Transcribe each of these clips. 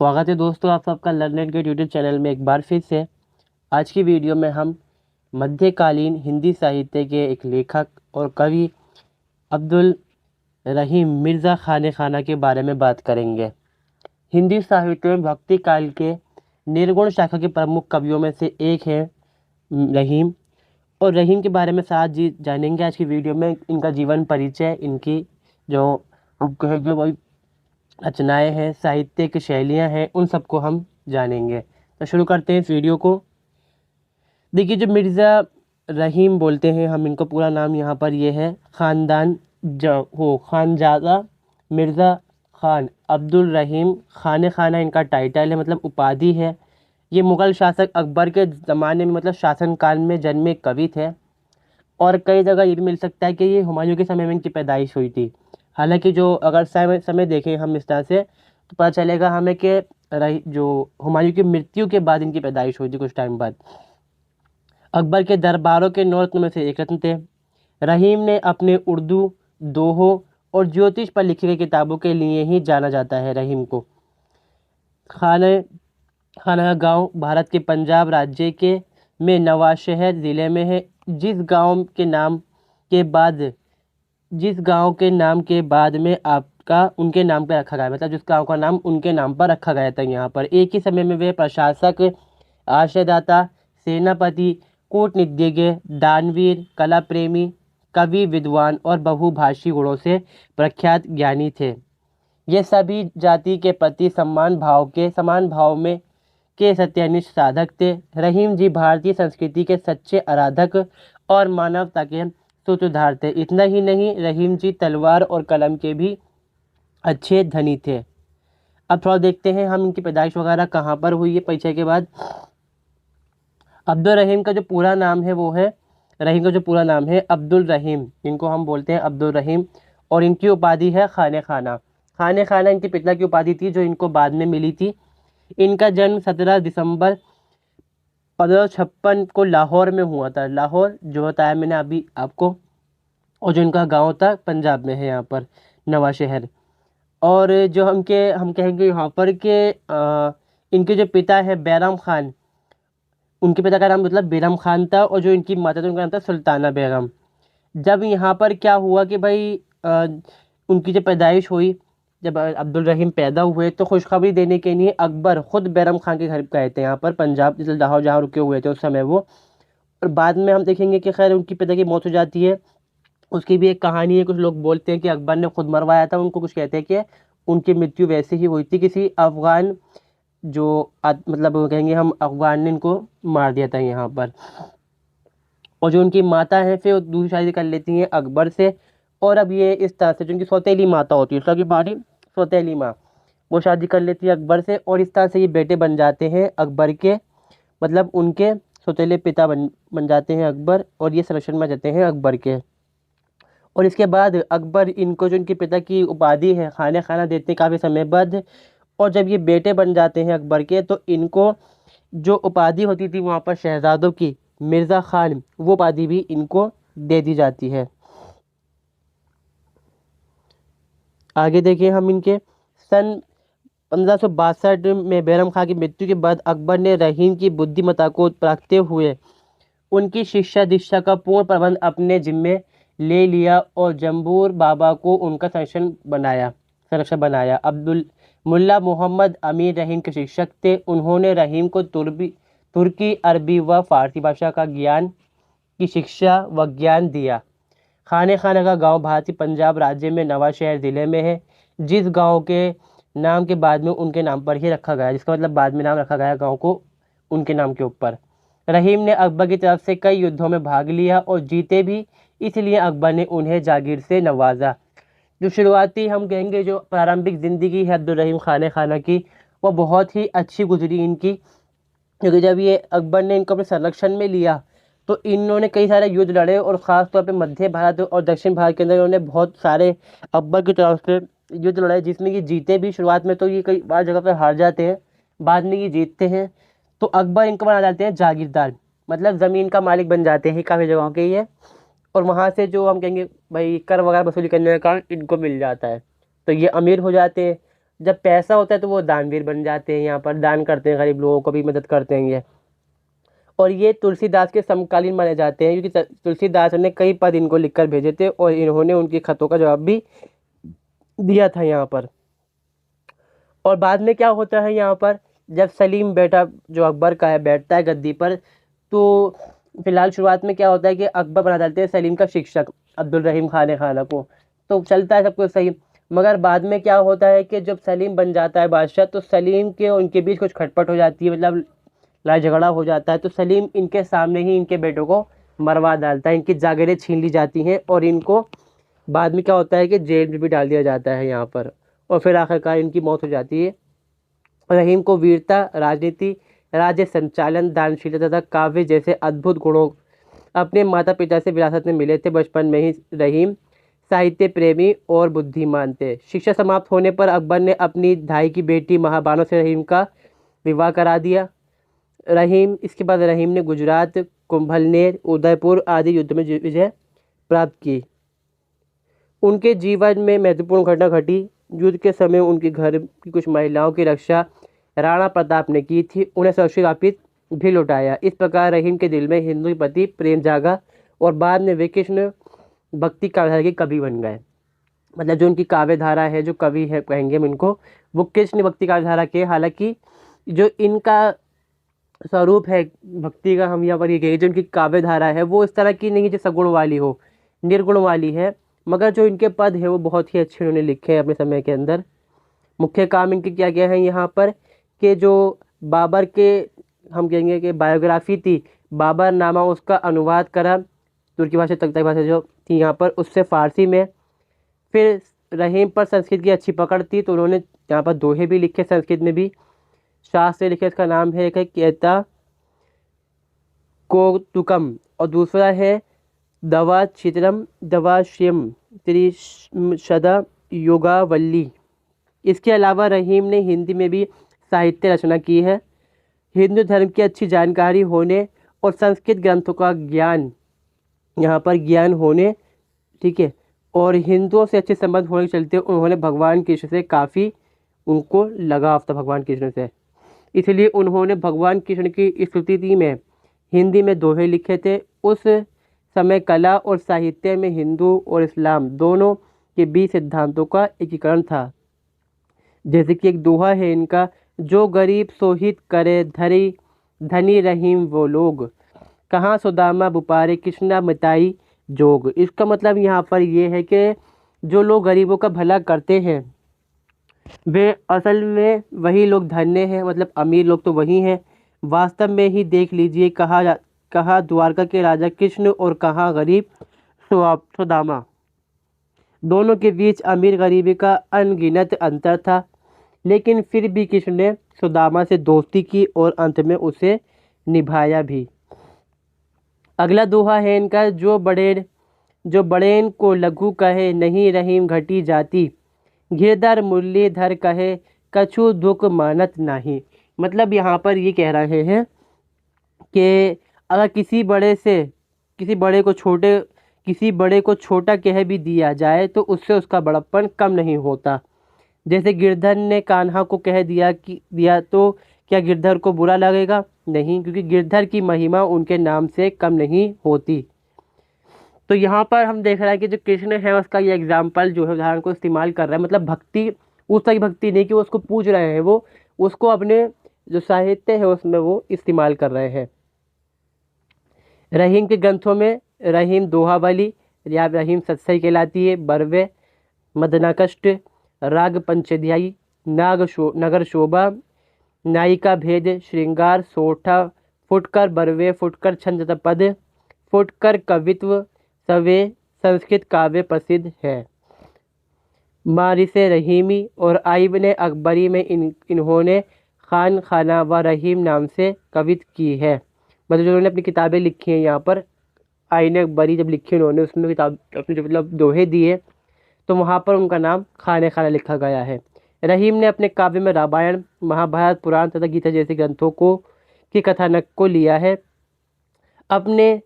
स्वागत है दोस्तों आप सबका लर्न के यूट्यूब चैनल में एक बार फिर से। आज की वीडियो में हम मध्यकालीन हिंदी साहित्य के एक लेखक और कवि अब्दुल रहीम मिर्ज़ा खान खाना के बारे में बात करेंगे। हिंदी साहित्य में भक्ति काल के निर्गुण शाखा के प्रमुख कवियों में से एक है रहीम। और रहीम के बारे में साथ जी जानेंगे आज की वीडियो में। इनका जीवन परिचय, इनकी जो हम कहेंगे वही रचनाएं हैं, साहित्य की शैलियाँ हैं, उन सबको हम जानेंगे। तो शुरू करते हैं इस वीडियो को। देखिए, जो मिर्ज़ा रहीम बोलते हैं हम, इनको पूरा नाम यहाँ पर ये है खानजादा मिर्ज़ा खान अब्दुल रहीम खाना इनका टाइटल है, मतलब उपाधि है। ये मुग़ल शासक अकबर के ज़माने में, मतलब शासनकाल में जन्मे कवि थे। और कई जगह ये भी मिल सकता है कि ये हुमायूं के समय में इनकी पैदाइश हुई थी। हालांकि जो अगर समय देखें हम इस तरह से, तो पता चलेगा हमें कि जो हुमायूं की मृत्यु के बाद इनकी पैदाइश हुई थी, कुछ टाइम बाद। अकबर के दरबारों के 9 रत्नों में से एक रत्न थे। रहीम ने अपने उर्दू, दोहों और ज्योतिष पर लिखी गई किताबों के लिए ही जाना जाता है। रहीम को खाना गांव भारत के पंजाब राज्य के में नवाशहर ज़िले में है। जिस गांव के नाम के बाद में आपका उनके नाम पर रखा गया, मतलब जिस गांव का नाम उनके नाम पर रखा गया था। यहाँ पर एक ही समय में वे प्रशासक, आश्रयदाता, सेनापति, कूटनीतिज्ञ, दानवीर, कला प्रेमी, कवि, विद्वान और बहुभाषी गुणों से प्रख्यात ज्ञानी थे। ये सभी जाति के प्रति समान भाव में के सत्यनिष्ठ साधक थे। रहीम जी भारतीय संस्कृति के सच्चे आराधक और मानवता के सूत्रधार थे। इतना ही नहीं, रहीम जी तलवार और कलम के भी अच्छे धनी थे। अब थोड़ा देखते हैं हम इनकी पैदाइश वगैरह कहाँ पर हुई है परिचय के बाद। अब्दुल रहीम का जो पूरा नाम है वो है, रहीम का जो पूरा नाम है अब्दुल रहीम, इनको हम बोलते हैं अब्दुल रहीम। और इनकी उपाधि है खाना इनके पिता की उपाधि थी, जो इनको बाद में मिली थी। इनका जन्म 17 दिसंबर 1556 को लाहौर में हुआ था। लाहौर जो बताया मैंने अभी आपको, और जो इनका गांव था पंजाब में है, यहाँ पर नवाशहर। और जो हम कहेंगे यहाँ पर के इनके जो पिता है बैराम खान, उनके पिता का नाम मतलब बैराम खान था, और जो इनकी माता थी उनका नाम था सुल्ताना बैगम। जब यहाँ पर क्या हुआ कि भाई उनकी जब पैदाइश हुई, जब अब्दुल रहीम पैदा हुए, तो खुशखबरी देने के लिए अकबर खुद बैरम खान के घर गए थे, यहाँ पर पंजाब, जैसे लाहौर जहाँ रुके हुए थे उस समय वो। और बाद में हम देखेंगे कि खैर उनकी पिता की मौत हो जाती है। उसकी भी एक कहानी है। कुछ लोग बोलते हैं कि अकबर ने खुद मरवाया था उनको, कुछ कहते हैं कि उनकी मृत्यु वैसे ही हुई थी, किसी अफगान मतलब कहेंगे हम अफगान ने इनको मार दिया था यहाँ पर। और जो उनकी माता है फिर वो दूसरी शादी कर लेती हैं अकबर से। और अब ये इस तरह से, जो उनकी सौतेली माता होती है, उसकी मारी सौतेली माँ, वो शादी कर लेती है अकबर से। और इस तरह से ये बेटे बन जाते हैं अकबर के, मतलब उनके सौतेले पिता बन जाते हैं अकबर, और ये संरक्षण में जाते हैं अकबर के। और इसके बाद अकबर इनको, जो इनके पिता की उपाधि है खाना देते हैं काफ़ी समय बाद। और जब ये बेटे बन जाते हैं अकबर के, तो इनको जो उपाधि होती थी वहाँ पर शहजादों की, मिर्ज़ा खान, वो उपाधि भी इनको दे दी जाती है। आगे देखिए हम इनके सन 1562 में बैरम खान की मृत्यु के बाद अकबर ने रहीम की बुद्धिमत्ता को परखते हुए उनकी शिक्षा दीक्षा का पूर्ण प्रबंध अपने जिम्मे ले लिया, और जम्बूर बाबा को उनका संरक्षक बनाया। अब्दुल मुल्ला मोहम्मद अमीर रहीम के शिक्षक थे। उन्होंने रहीम को तुर्की, अरबी व फारसी भाषा की शिक्षा व ज्ञान दिया। खाना का गांव भारतीय पंजाब राज्य में नवाशहर ज़िले में है, जिस गांव के नाम के बाद में उनके नाम पर ही रखा गया, जिसका मतलब बाद में नाम रखा गया गांव को उनके नाम के ऊपर। रहीम ने अकबर की तरफ से कई युद्धों में भाग लिया और जीते भी, इसलिए अकबर ने उन्हें जागीर से नवाजा। जो शुरुआती हम कहेंगे जो प्रारंभिक ज़िंदगी है अब्दुल रहीम खाना की, वो बहुत ही अच्छी गुजरी इनकी। क्योंकि जब ये अकबर ने इनको अपने संरक्षण में लिया, तो इन्होंने कई सारे युद्ध लड़े, और ख़ास तौर पे मध्य भारत और दक्षिण भारत के अंदर इन्होंने बहुत सारे अकबर की तरफ से युद्ध लड़ाए, जिसमें ये जीते भी। शुरुआत में तो ये कई बार जगह पर हार जाते हैं, बाद में ये जीतते हैं। तो अकबर इनको बना जाते हैं जागीरदार, मतलब ज़मीन का मालिक बन जाते हैं काफ़ी जगहों के ये। और वहाँ से जो हम कहेंगे भाई कर वगैरह वसूली करने का काम इनको मिल जाता है, तो ये अमीर हो जाते हैं। जब पैसा होता है तो वो दानवीर बन जाते हैं, यहाँ पर दान करते हैं, गरीब लोगों को भी मदद करते हैं ये। और ये तुलसीदास के समकालीन माने जाते हैं, क्योंकि तुलसीदास ने कई पद इनको लिखकर भेजे थे और इन्होंने उनकी खतों का जवाब भी दिया था यहाँ पर। और बाद में क्या होता है यहाँ पर, जब सलीम बेटा जो अकबर का है बैठता है गद्दी पर, तो फिलहाल शुरुआत में क्या होता है कि अकबर बना डालते हैं सलीम का शिक्षक अब्दुल रहीम खान खाना को, तो चलता है सब कुछ सही। मगर बाद में क्या होता है कि जब सलीम बन जाता है बादशाह, तो सलीम के उनके बीच कुछ खटपट हो जाती है, मतलब लड़ाई झगड़ा हो जाता है, तो सलीम इनके सामने ही इनके बेटों को मरवा डालता है, इनकी जागीरें छीन ली जाती हैं और इनको बाद में क्या होता है कि जेल में भी डाल दिया जाता है यहाँ पर, और फिर आखिरकार इनकी मौत हो जाती है। रहीम को वीरता, राजनीति, राज्य संचालन, दानशीलता तथा काव्य जैसे अद्भुत गुणों अपने माता पिता से विरासत में मिले थे। बचपन में ही रहीम साहित्य प्रेमी और बुद्धिमान थे। शिक्षा समाप्त होने पर अकबर ने अपनी धाई की बेटी महाबानो से रहीम का विवाह करा दिया। इसके बाद रहीम ने गुजरात, कुंभलनेर, उदयपुर आदि युद्ध में विजय प्राप्त की। उनके जीवन में महत्वपूर्ण घटना घटी। युद्ध के समय उनके घर की कुछ महिलाओं की रक्षा राणा प्रताप ने की थी, उन्हें सुरक्षित वापिस भी लौटाया। इस प्रकार रहीम के दिल में हिंदू के प्रति प्रेम जागा और बाद में वे कृष्ण भक्ति काव्यधारा के कवि बन गए। मतलब जो उनकी काव्यधारा है, जो कवि है कहेंगे हम इनको, वो कृष्ण भक्ति काव्यधारा के, हालांकि जो इनका स्वरूप है भक्ति का, हम यहाँ पर ये कहेंगे जो इनकी काव्यधारा है वो इस तरह की नहीं है जो सगुण वाली हो, निर्गुण वाली है, मगर जो इनके पद है वो बहुत ही अच्छे उन्होंने लिखे हैं अपने समय के अंदर। मुख्य काम इनके क्या क्या है यहाँ पर, कि जो बाबर के हम कहेंगे कि बायोग्राफी थी, बाबर नामा उसका अनुवाद करा तुर्की भाषा, तख्ताई भाषा जो थी यहाँ पर, उससे फ़ारसी में। फिर रहीम पर संस्कृत की अच्छी पकड़ थी तो उन्होंने यहाँ पर दोहे भी लिखे संस्कृत में भी, शास्त्र लिखे, इसका नाम है केता कौतुकम, और दूसरा है दवा चित्रम दवाश्यम त्रिशदा योगावल्ली। इसके अलावा रहीम ने हिंदी में भी साहित्य रचना की है। हिंदू धर्म की अच्छी जानकारी होने और संस्कृत ग्रंथों का ज्ञान, यहाँ पर ज्ञान होने, ठीक है, और हिंदुओं से अच्छे संबंध होने के चलते उन्होंने भगवान कृष्ण से काफ़ी उनको लगाव था भगवान कृष्ण से, इसलिए उन्होंने भगवान कृष्ण की स्तुति में हिंदी में दोहे लिखे थे। उस समय कला और साहित्य में हिंदू और इस्लाम दोनों के बीच सिद्धांतों का एकीकरण था। जैसे कि एक दोहा है इनका, जो गरीब सोहित करे धरी धनी रहीम वो लोग, कहाँ सुदामा बुपारे कृष्णा मिताई जोग। इसका मतलब यहाँ पर ये है कि जो लोग गरीबों का भला करते हैं वे असल में वही लोग धन्य हैं, मतलब अमीर लोग तो वही हैं। वास्तव में ही देख लीजिए, कहाँ द्वारका के राजा कृष्ण और कहाँ गरीब सुदामा, दोनों के बीच अमीर गरीबी का अनगिनत अंतर था, लेकिन फिर भी कृष्ण ने सुदामा से दोस्ती की और अंत में उसे निभाया भी। अगला दोहा है इनका, जो बड़ेन को लघु कहे नहीं रहीम घटी जाती, घिरधर मुरलीधर कहे कछु दुख मानत नहीं। मतलब यहाँ पर ये कह रहे हैं कि अगर किसी बड़े को छोटा कह भी दिया जाए तो उससे उसका बड़प्पन कम नहीं होता। जैसे गिरधर ने कान्हा को कह दिया तो क्या गिरधर को बुरा लगेगा? नहीं, क्योंकि गिरधर की महिमा उनके नाम से कम नहीं होती। तो यहाँ पर हम देख रहे हैं कि जो कृष्ण है उसका ये एग्जाम्पल जो है उदाहरण को इस्तेमाल कर रहा है, मतलब भक्ति उस तरह की भक्ति नहीं कि वो उसको पूज रहे हैं, वो उसको अपने जो साहित्य है उसमें वो इस्तेमाल कर रहे हैं। रहीम के ग्रंथों में रहीम दोहावली या रहीम सत्सई कहलाती है, बरवे, मदनाकष्ट, राग पंचध्यायी, नगर शोभा, नायिका भेद, श्रृंगार, सोठा, फुटकर बरवे, फुटकर छंद तथा पद, फुटकर कवित्व सवे संस्कृत काव्य प्रसिद्ध है। मारिसे रहीमी और आइबने अकबरी में इन्होंने खान खाना व रहीम नाम से कवित की है। मतलब जो उन्होंने अपनी किताबें लिखी हैं यहाँ पर, आईन अकबरी जब लिखी उन्होंने उसमें किताब अपने जो मतलब दोहे दिए तो वहाँ पर उनका नाम खान खाना लिखा गया है। रहीम ने अपने काव्य में रामायण, महाभारत, पुराण तथा गीता जैसे ग्रंथों के कथानक को लिया है। अपने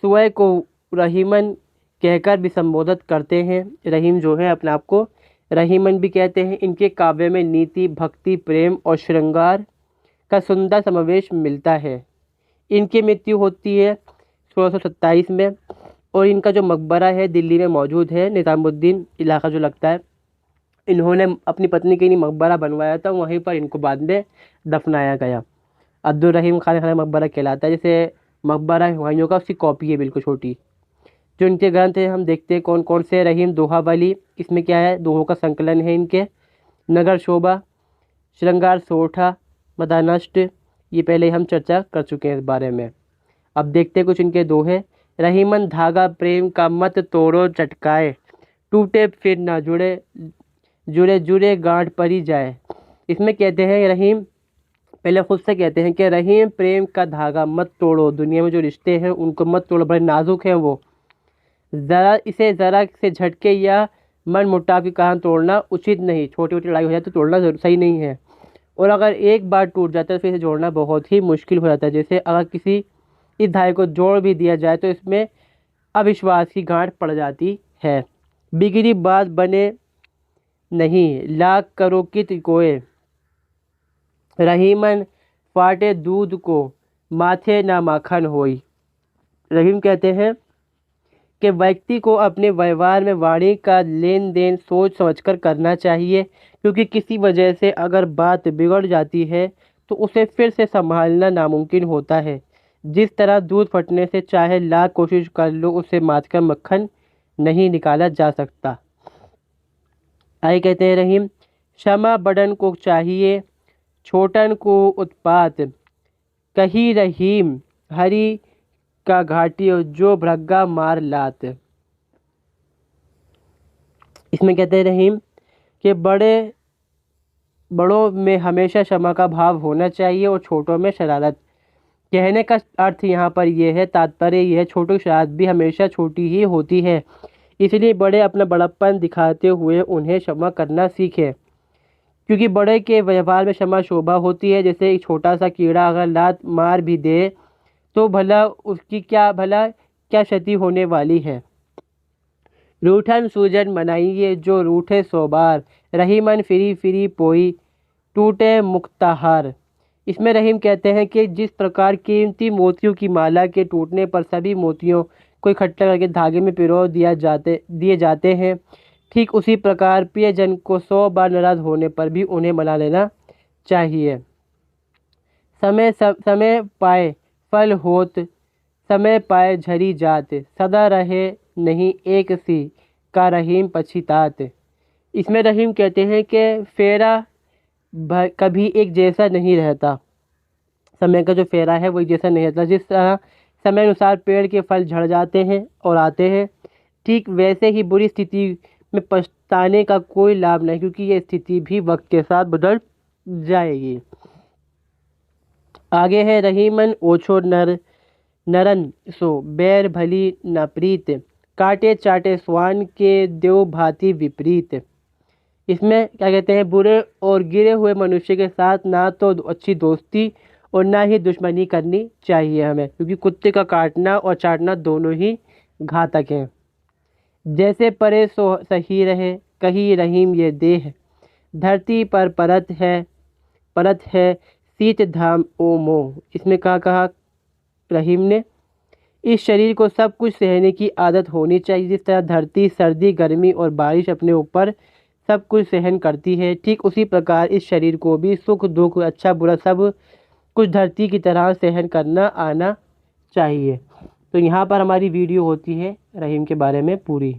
स्वयं को रहीमन कहकर भी संबोधित करते हैं। रहीम जो है अपने आप को रहीमन भी कहते हैं। इनके काव्य में नीति, भक्ति, प्रेम और श्रृंगार का सुंदर समावेश मिलता है। इनकी मृत्यु होती है 1627 में और इनका जो मकबरा है दिल्ली में मौजूद है, निज़ामुद्दीन इलाका जो लगता है। इन्होंने अपनी पत्नी के लिए मकबरा बनवाया था, वहीं पर इनको बाद में दफनाया गया। अब्दुल रहीम खान मकबरा कहलाता है। जैसे मकबरा हुमायूं का, उसकी कॉपी है बिल्कुल छोटी। जो इनके ग्रंथ हैं हम देखते हैं कौन कौन से। रहीम दोहावली, इसमें क्या है, दोहों का संकलन है इनके। नगर शोभा, श्रृंगार सोठा, मदानष्ट, ये पहले हम चर्चा कर चुके हैं इस बारे में। अब देखते हैं कुछ इनके दोहे। रहीमन धागा प्रेम का मत तोड़ो चटकाए, टूटे फिर ना जुड़े, जुड़े जुड़े गांठ परी जाए। इसमें कहते हैं रहीम, पहले खुद से कहते हैं कि रहीम प्रेम का धागा मत तोड़ो, दुनिया में जो रिश्ते हैं उनको मत तोड़ो, बड़े नाजुक हैं वो। ज़रा से झटके या मन मुटाव के कारण तोड़ना उचित नहीं। छोटी छोटी लड़ाई हो जाए तो तोड़ना सही नहीं है, और अगर एक बार टूट जाता है तो फिर इसे जोड़ना बहुत ही मुश्किल हो जाता है। जैसे अगर किसी इस धागे को जोड़ भी दिया जाए तो इसमें अविश्वास की गांठ पड़ जाती है। बिगड़ी बात बने नहीं, लाख करो कित कोय, रहीमन फाटे दूध को, माथे ना माखन होई। रहीम कहते हैं कि व्यक्ति को अपने व्यवहार में वाणी का लेन देन सोच समझकर करना चाहिए, क्योंकि किसी वजह से अगर बात बिगड़ जाती है तो उसे फिर से संभालना नामुमकिन होता है। जिस तरह दूध फटने से चाहे लाख कोशिश कर लो उसे माथकर मक्खन नहीं निकाला जा सकता। आगे कहते हैं रहीम, क्षमा बड़न को चाहिए, छोटन को उत्पात, कही रहीम हरी का घाटी जो भ्रग्गा मार लात। इसमें कहते हैं रहीम कि बड़ों में हमेशा क्षमा का भाव होना चाहिए और छोटों में शरारत। कहने का अर्थ यहाँ पर यह है, तात्पर्य यह है, छोटों की शरारत भी हमेशा छोटी ही होती है, इसलिए बड़े अपना बड़प्पन दिखाते हुए उन्हें क्षमा करना सीखें, क्योंकि बड़े के व्यवहार में क्षमा शोभा होती है। जैसे एक छोटा सा कीड़ा अगर लात मार भी दे तो भला उसकी क्या क्षति होने वाली है। रूठन सूजन मनाइए जो रूठे सो बार, रहीमन फिरी फिरी पोई, टूटे मुक्ताहार। इसमें रहीम कहते हैं कि जिस प्रकार कीमती मोतियों की माला के टूटने पर सभी मोतियों को इकट्ठा करके धागे में पिरो दिए जाते हैं, ठीक उसी प्रकार प्रियजन को 100 बार नाराज होने पर भी उन्हें मना लेना चाहिए। समय पाए फल होत, समय पाए झरी जात, सदा रहे नहीं एक सी का रहीम पछितात। इसमें रहीम कहते हैं कि फेरा कभी एक जैसा नहीं रहता, समय का जो फेरा है वो एक जैसा नहीं रहता। जिस तरह समय अनुसार पेड़ के फल झड़ जाते हैं और आते हैं, ठीक वैसे ही बुरी स्थिति में पछताने का कोई लाभ नहीं, क्योंकि ये स्थिति भी वक्त के साथ बदल जाएगी। आगे है रहीमन ओछो नरन सो, बैर भली न प्रीत, काटे चाटे स्वान के देव भांति विपरीत। इसमें क्या कहते हैं, बुरे और गिरे हुए मनुष्य के साथ ना तो अच्छी दोस्ती और ना ही दुश्मनी करनी चाहिए हमें, क्योंकि कुत्ते का काटना और चाटना दोनों ही घातक हैं। जैसे परे सो सही रहे, कही रहीम ये देह, धरती पर परत है शीत धाम ओ मोह। इसमें कहा रहीम ने, इस शरीर को सब कुछ सहने की आदत होनी चाहिए। जिस तरह धरती सर्दी, गर्मी और बारिश अपने ऊपर सब कुछ सहन करती है, ठीक उसी प्रकार इस शरीर को भी सुख दुख अच्छा बुरा सब कुछ धरती की तरह सहन करना आना चाहिए। तो यहाँ पर हमारी वीडियो होती है रहीम के बारे में पूरी।